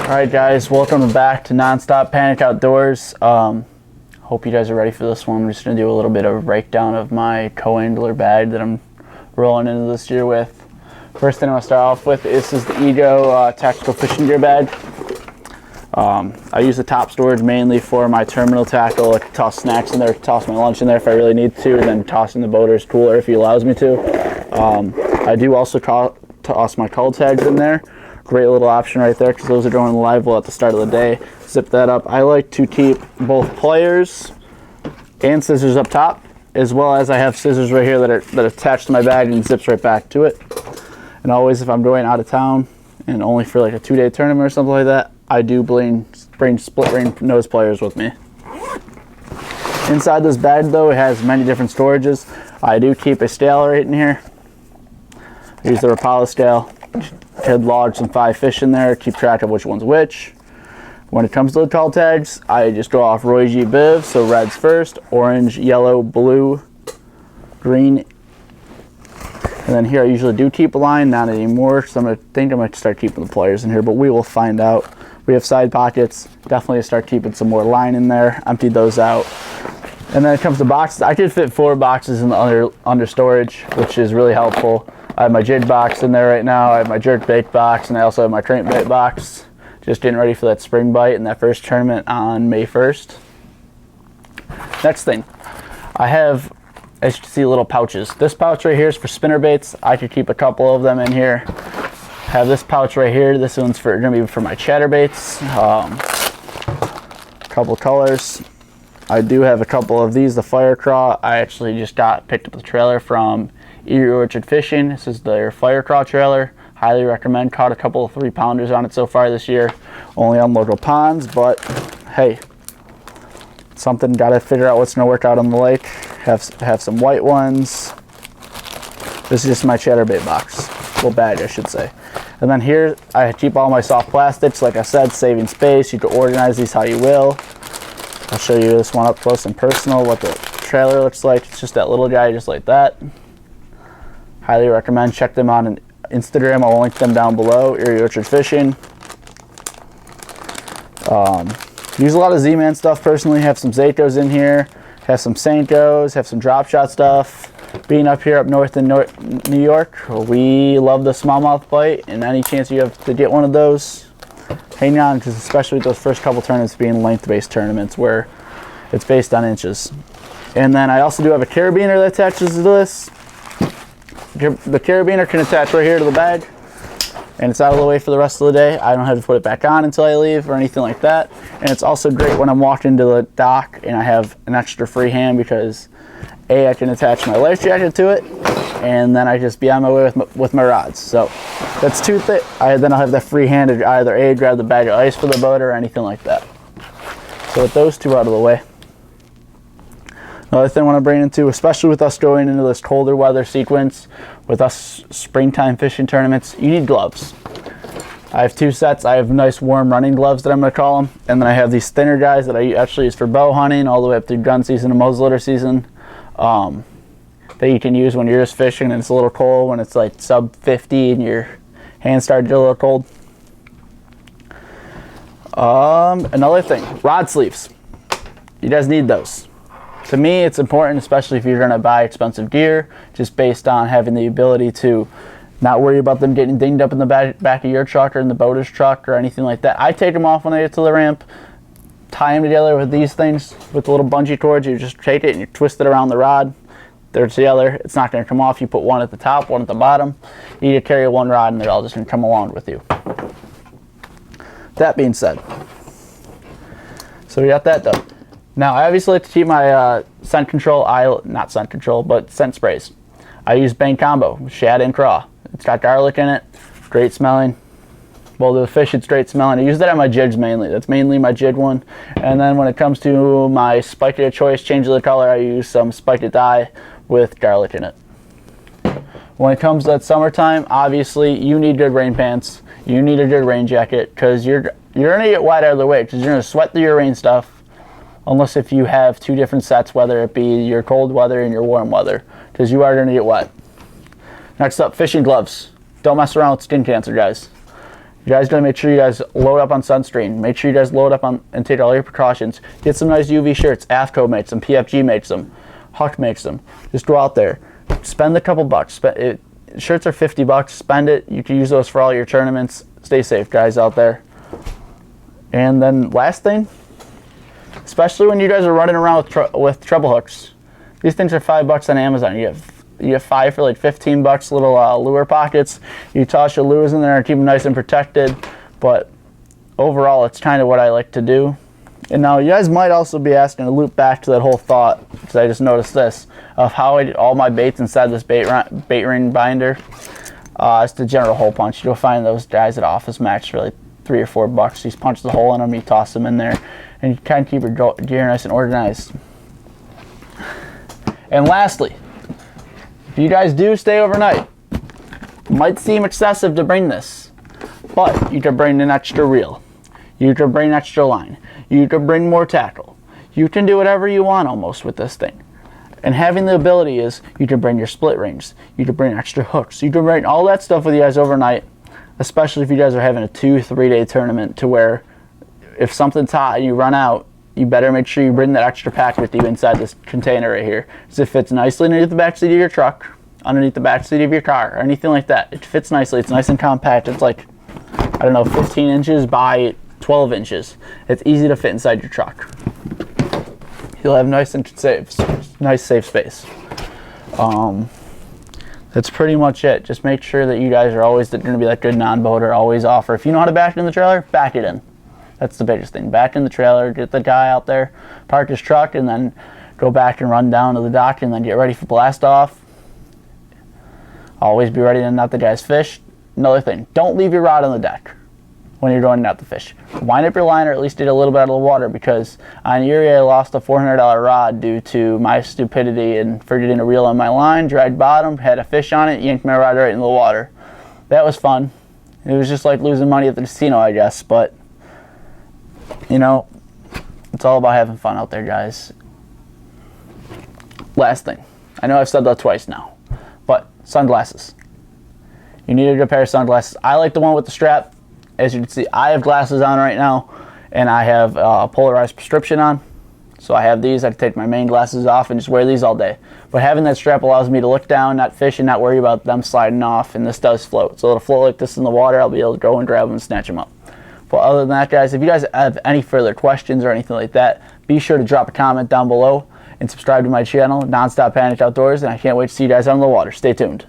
Alright guys, welcome back to Nonstop Panic Outdoors. Hope you guys are ready for this one. I'm just going to do a little bit of a breakdown of my co-angler bag that I'm rolling into this year with. First thing I'm going to start off with is the Ego Tactical Fishing Gear Bag. I use the top storage mainly for my terminal tackle. I can toss snacks in there, toss my lunch in there if I really need to, and then toss in the boater's cooler if he allows me to. I do also toss my cull tags in there. Great little option right there because those are going live well at the start of the day. Zip that up. I like to keep both pliers and scissors up top, as well as I have scissors right here that are attached to my bag and zips right back to it. And always, if I'm going out of town and only for like a 2-day tournament or something like that, I do bring split ring nose pliers with me. Inside this bag though, it has many different storages. I do keep a scale right in here. I use the Rapala scale. Could log some 5 fish in there, keep track of which one's which. When it comes to the cull tags, I just go off Roy G. Biv, so red's first, orange, yellow, blue, green. And then here I usually do keep a line, not anymore, so I think I might start keeping the pliers in here, but we will find out. We have side pockets, definitely start keeping some more line in there, emptied those out. And then it comes to boxes. I could fit 4 boxes in the under storage, which is really helpful. I have my jig box in there right now, I have my jerk bait box, and I also have my crankbait box. Just getting ready for that spring bite and that first tournament on May 1st. Next thing, I have, as you can see, little pouches. This pouch right here is for spinner baits. I could keep a couple of them in here. Have this pouch right here. This one's gonna be for my chatterbaits. Couple colors. I do have a couple of these, the Fire Craw. I actually just picked up the trailer from Erie Orchard Fishing. This is their Fire Craw trailer. Highly recommend. Caught a couple of 3-pounders on it so far this year. Only on local ponds, but hey, something, gotta figure out what's gonna work out on the lake. Have some white ones. This is just my chatterbait box. Little bag, I should say. And then here, I keep all my soft plastics. Like I said, saving space. You can organize these how you will. I'll show you this one up close and personal, what the trailer looks like. It's just that little guy, just like that. Highly recommend. Check them out on Instagram. I'll link them down below. Erie Orchard Fishing. Use a lot of Z-Man stuff personally. Have some Zakos in here. Have some Senkos. Have some drop shot stuff. Being up here up north in New York, we love the smallmouth bite, and any chance you have to get one of those, hang on, because especially with those first couple tournaments being length-based tournaments where it's based on inches. And then I also do have a carabiner that attaches to this. The carabiner can attach right here to the bag, and it's out of the way for the rest of the day. I don't have to put it back on until I leave or anything like that. And it's also great when I'm walking to the dock and I have an extra free hand because I can attach my life jacket to it, and then I just be on my way with my rods. So that's 2 things. Then I'll have that free hand to either grab the bag of ice for the boat or anything like that. So with those 2 out of the way, another thing I want to bring into, especially with us going into this colder weather sequence, with us springtime fishing tournaments, you need gloves. I have 2 sets. I have nice warm running gloves that I'm going to call them, and then I have these thinner guys that I actually use for bow hunting all the way up through gun season and muzzleloader season. That you can use when you're just fishing and it's a little cold, when it's like sub 50 and your hands start to get a little cold. Another thing, rod sleeves. You guys need those. To me, it's important, especially if you're going to buy expensive gear, just based on having the ability to not worry about them getting dinged up in the back of your truck or in the boater's truck or anything like that. I take them off when I get to the ramp, tie them together with these things, with the little bungee cords. You just take it and you twist it around the rod. They're together. It's not going to come off. You put one at the top, one at the bottom. You need to carry one rod and they're all just going to come along with you. That being said, so we got that done. Now I obviously like to keep my scent control, not scent control, but scent sprays. I use Bang Combo, shad and craw. It's got garlic in it, great smelling. Well, the fish, it's great smelling. I use that on my jigs mainly. That's mainly my jig one. And then when it comes to my spike of choice, change of the color, I use some spiked dye with garlic in it. When it comes to that summertime, obviously you need good rain pants. You need a good rain jacket because you're gonna get wet out of the way because you're gonna sweat through your rain stuff. Unless if you have 2 different sets, whether it be your cold weather and your warm weather, because you are gonna get wet. Next up, fishing gloves. Don't mess around with skin cancer, guys. You guys gotta make sure you guys load up on sunscreen. Make sure you guys load up on and take all your precautions. Get some nice UV shirts. AFCO makes them. PFG makes them. Huck makes them. Just go out there. Spend a couple bucks. Shirts are $50. Spend it. You can use those for all your tournaments. Stay safe, guys, out there. And then last thing, especially when you guys are running around with treble hooks, these things are $5 on Amazon. You have 5 for like 15 bucks, little lure pockets. You toss your lures in there and keep them nice and protected. But overall, it's kind of what I like to do. And now you guys might also be asking to loop back to that whole thought, because I just noticed this, of how I did all my baits inside this bait ring binder. It's the General Hole Punch. You'll find those guys at Office Max for like $3 or $4. You just punch the hole in them, you toss them in there, and you kind of keep your gear nice and organized. And lastly, if you guys do stay overnight, it might seem excessive to bring this, but you can bring an extra reel. You can bring extra line. You can bring more tackle. You can do whatever you want almost with this thing. And having the ability is you can bring your split rings. You can bring extra hooks. You can bring all that stuff with you guys overnight, especially if you guys are having a 2-3 day tournament, to where if something's hot and you run out, you better make sure you bring that extra pack with you inside this container right here, because it fits nicely underneath the back seat of your truck, underneath the back seat of your car, or anything like that. It fits nicely. It's nice and compact. It's like, I don't know, 15 inches by 12 inches. It's easy to fit inside your truck. You'll have nice safe space. That's pretty much it. Just make sure that you guys are always going to be that good non-boater, always offer. If you know how to back it in the trailer, back it in. That's the biggest thing. Back in the trailer, get the guy out there, park his truck, and then go back and run down to the dock, and then get ready for blast off. Always be ready to net the guy's fish. Another thing, don't leave your rod on the deck when you're going to net the fish. Wind up your line, or at least get a little bit out of the water, because on Erie I lost a $400 rod due to my stupidity and forgetting to reel on my line, dragged bottom, had a fish on it, yanked my rod right in the water. That was fun. It was just like losing money at the casino, I guess, but you know, it's all about having fun out there, guys. Last thing, I know I've said that twice now, but sunglasses. You need a good pair of sunglasses. I like the one with the strap. As you can see, I have glasses on right now, and I have a polarized prescription on. So I have these. I can take my main glasses off and just wear these all day. But having that strap allows me to look down, not fish, and not worry about them sliding off. And this does float. So it'll float like this in the water. I'll be able to go and grab them and snatch them up. But other than that, guys, if you guys have any further questions or anything like that, be sure to drop a comment down below and subscribe to my channel, Nonstop Panic Outdoors. And I can't wait to see you guys out on the water. Stay tuned.